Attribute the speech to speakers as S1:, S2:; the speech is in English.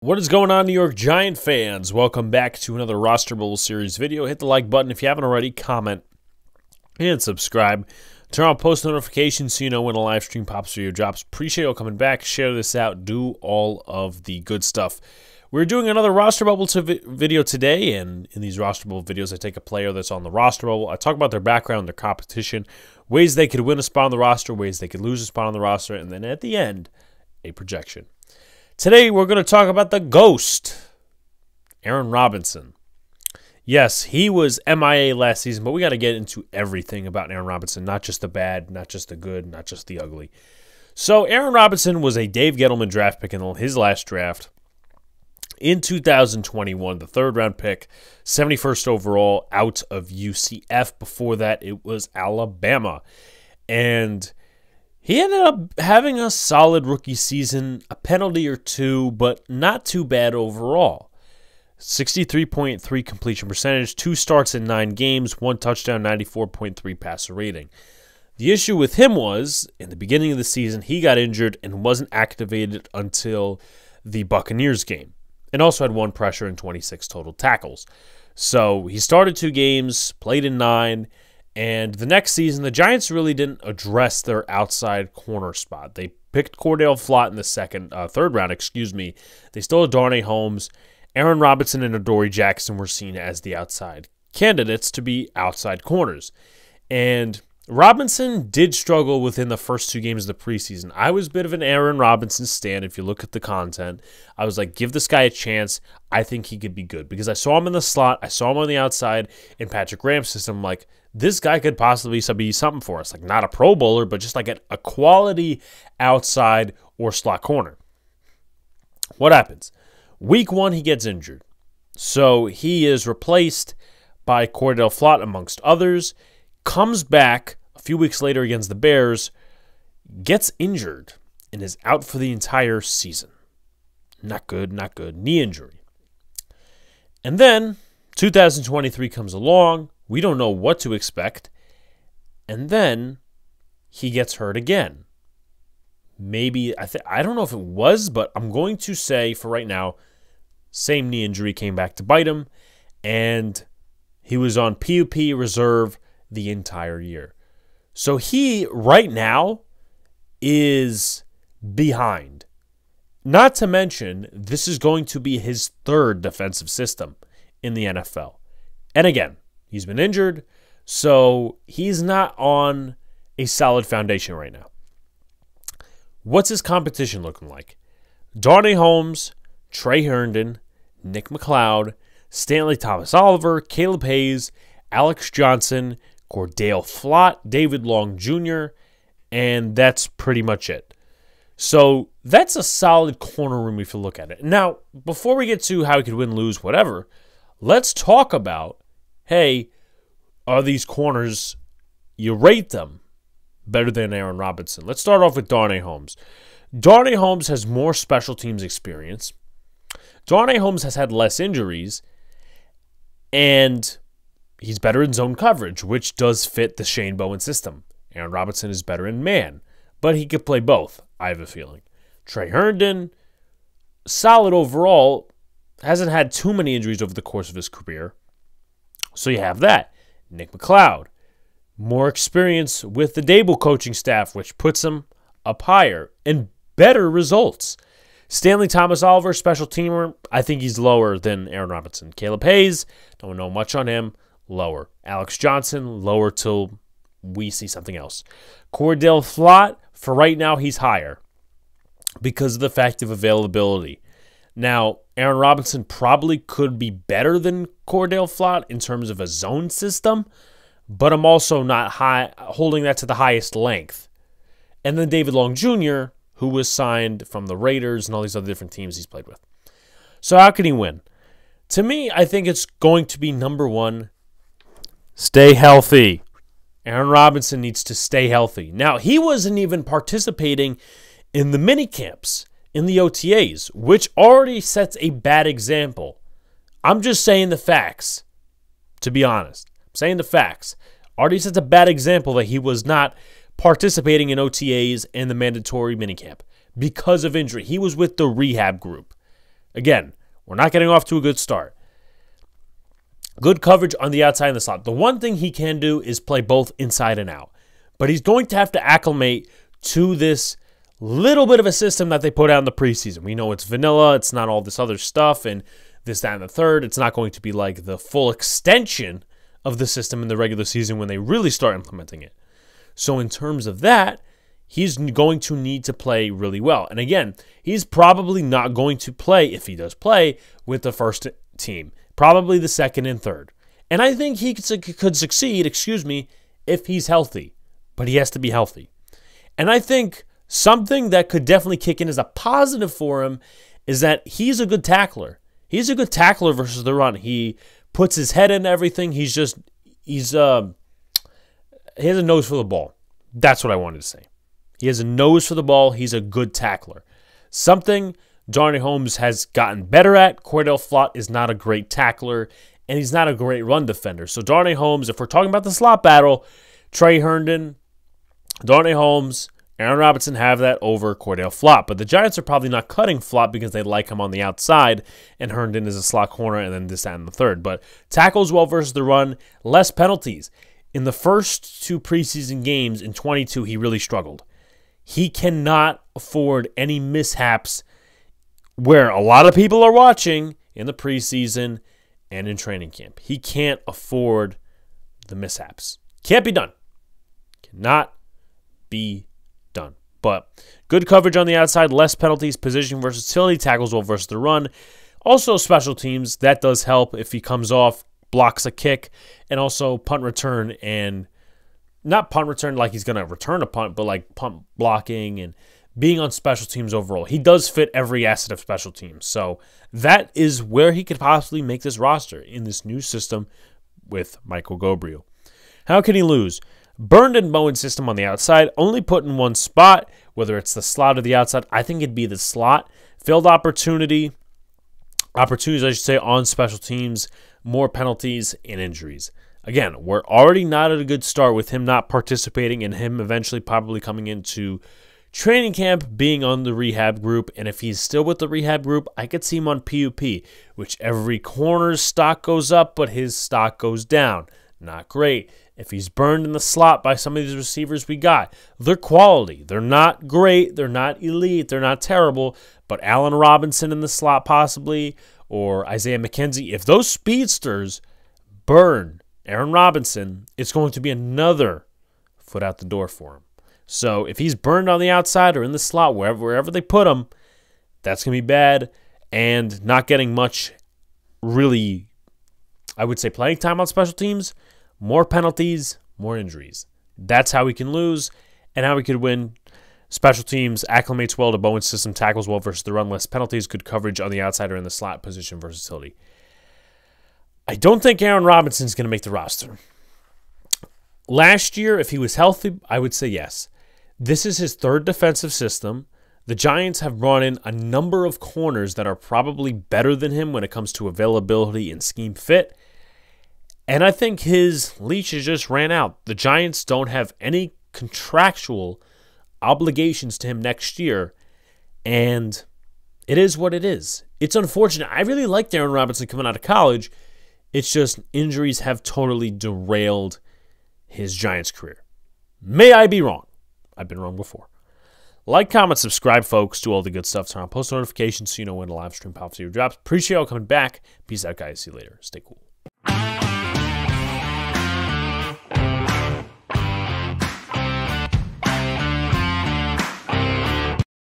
S1: What is going on, New York Giant fans? Welcome back to another Roster Bowl Series video. Hit the like button if you haven't already, comment, and subscribe. Turn on post notifications so you know when a live stream pops or your drops. Appreciate you coming back. Share this out. Do all of the good stuff. We're doing another Roster Bubble video today, and in these Roster Bubble videos, I take a player that's on the Roster Bubble. I talk about their background, their competition, ways they could win a spot on the roster, ways they could lose a spot on the roster, and then at the end, a projection. Today, we're going to talk about the GHOST, Aaron Robinson. Yes, he was MIA last season, but we got to get into everything about Aaron Robinson, not just the bad, not just the good, not just the ugly. So, Aaron Robinson was a Dave Gettleman draft pick in his last draft in 2021, the third-round pick, 71st overall out of UCF. Before that, it was Alabama. And he ended up having a solid rookie season, a penalty or two, but not too bad overall. 63.3 completion percentage, 2 starts in 9 games, 1 touchdown, 94.3 passer rating. The issue with him was, in the beginning of the season, he got injured and wasn't activated until the Buccaneers game, and also had 1 pressure and 26 total tackles. So he started 2 games, played in 9, and the next season, the Giants really didn't address their outside corner spot. They picked Cordell Flott in the third round. They still had Darnay Holmes. Aaron Robinson and Adoree Jackson were seen as the outside candidates to be outside corners. And Robinson did struggle within the first 2 games of the preseason. I was a bit of an Aaron Robinson stan. If you look at the content, I was like, give this guy a chance. I think he could be good because I saw him in the slot. I saw him on the outside in Patrick Graham's system. I'm like, this guy could possibly be something for us. Like, not a Pro Bowler, but just like a quality outside or slot corner. What happens? Week 1, he gets injured. So he is replaced by Cordell Flott, amongst others. Comes back a few weeks later against the Bears, gets injured, and is out for the entire season. Not good, not good. Knee injury. And then 2023 comes along. We don't know what to expect. And then he gets hurt again. Maybe, I don't know if it was, but I'm going to say for right now, same knee injury came back to bite him. And he was on PUP reserve the entire year. So he, right now, is behind. Not to mention, this is going to be his 3rd defensive system in the NFL. And again, he's been injured, so he's not on a solid foundation right now. What's his competition looking like? Darnay Holmes, Trey Herndon, Nick McLeod, Stanley Thomas-Oliver, Caleb Hayes, Alex Johnson, Cordell Flott, David Long Jr., and that's pretty much it. So that's a solid corner room if you look at it. Now, before we get to how he could win, lose, whatever, let's talk about, hey, are these corners, you rate them better than Aaron Robinson? Let's start off with Darnay Holmes. Darnay Holmes has more special teams experience. Darnay Holmes has had less injuries, and he's better in zone coverage, which does fit the Shane Bowen system. Aaron Robinson is better in man, but he could play both, I have a feeling. Trey Herndon, solid overall, hasn't had too many injuries over the course of his career. So you have that. Nick McLeod, more experience with the Dable coaching staff, which puts him up higher and better results. Stanley Thomas-Oliver, special teamer, I think he's lower than Aaron Robinson. Caleb Hayes, don't know much on him, lower. Alex Johnson, lower till we see something else. Cordell Flott, for right now, he's higher because of the fact of availability. Now, Aaron Robinson probably could be better than Cordell Flott in terms of a zone system, but I'm also not holding that to the highest length. And then David Long Jr., who was signed from the Raiders and all these other different teams he's played with. So how can he win? To me, I think it's going to be number 1, stay healthy. Aaron Robinson needs to stay healthy. Now, he wasn't even participating in the mini camps, in the OTAs, which already sets a bad example. I'm just saying the facts, to be honest. I'm saying the facts. Already sets a bad example that he was not participating in OTAs and the mandatory minicamp because of injury. He was with the rehab group. Again, we're not getting off to a good start. Good coverage on the outside in the slot. The one thing he can do is play both inside and out. But he's going to have to acclimate to this little bit of a system that they put out in the preseason. We know it's vanilla. It's not all this other stuff and this, that, and the third. It's not going to be like the full extension of the system in the regular season when they really start implementing it. So in terms of that, he's going to need to play really well. And again, he's probably not going to play, if he does play, with the first team. Probably the second and third. And I think he could succeed, if he's healthy. But he has to be healthy. And I think something that could definitely kick in as a positive for him is that he's a good tackler. He's a good tackler versus the run. He puts his head in everything. He has a nose for the ball. That's what I wanted to say. He has a nose for the ball. He's a good tackler. Something Darnay Holmes has gotten better at. Cordell Flott is not a great tackler, and he's not a great run defender. So Darnay Holmes, if we're talking about the slot battle, Trey Herndon, Darnay Holmes, Aaron Robinson have that over Cordell Flott. But the Giants are probably not cutting Flott because they like him on the outside, and Herndon is a slot corner, and then this, that, and the third. But tackles well versus the run, less penalties. In the first 2 preseason games in 22, he really struggled. He cannot afford any mishaps where a lot of people are watching in the preseason and in training camp. He can't afford the mishaps. Can't be done. Cannot be done. But good coverage on the outside, less penalties, position versatility, tackles well versus the run. Also special teams, that does help if he comes off, blocks a kick, and also punt return, and not punt return like he's going to return a punt, but like punt blocking and being on special teams overall. He does fit every asset of special teams. So that is where he could possibly make this roster in this new system with Michael Gabriel. How can he lose? Burned and Bowen system on the outside, only put in one spot, whether it's the slot or the outside. I think it'd be the slot. Failed opportunities, I should say, on special teams, more penalties and injuries. Again, we're already not at a good start with him not participating and him eventually probably coming into training camp, being on the rehab group. And if he's still with the rehab group, I could see him on PUP, which every corner's stock goes up, but his stock goes down. Not great. If he's burned in the slot by some of these receivers we got, they're quality. They're not great. They're not elite. They're not terrible. But Allen Robinson in the slot possibly, or Isaiah McKenzie, if those speedsters burn Aaron Robinson, it's going to be another foot out the door for him. So if he's burned on the outside or in the slot, wherever they put him, that's going to be bad. And not getting much, really, I would say, playing time on special teams, more penalties, more injuries. That's how we can lose and how we could win. Special teams acclimates well to Bowen's system, tackles well versus the run, less penalties, good coverage on the outside or in the slot, position versatility. I don't think Aaron Robinson's going to make the roster. Last year, if he was healthy, I would say yes. This is his third defensive system. The Giants have brought in a number of corners that are probably better than him when it comes to availability and scheme fit. And I think his leash has just ran out. The Giants don't have any contractual obligations to him next year. And it is what it is. It's unfortunate. I really liked Aaron Robinson coming out of college. It's just injuries have totally derailed his Giants career. May I be wrong? I've been wrong before. Like, comment, subscribe, folks. Do all the good stuff. Turn on post notifications so you know when the live stream pops or drops. Appreciate y'all coming back. Peace out, guys. See you later. Stay cool.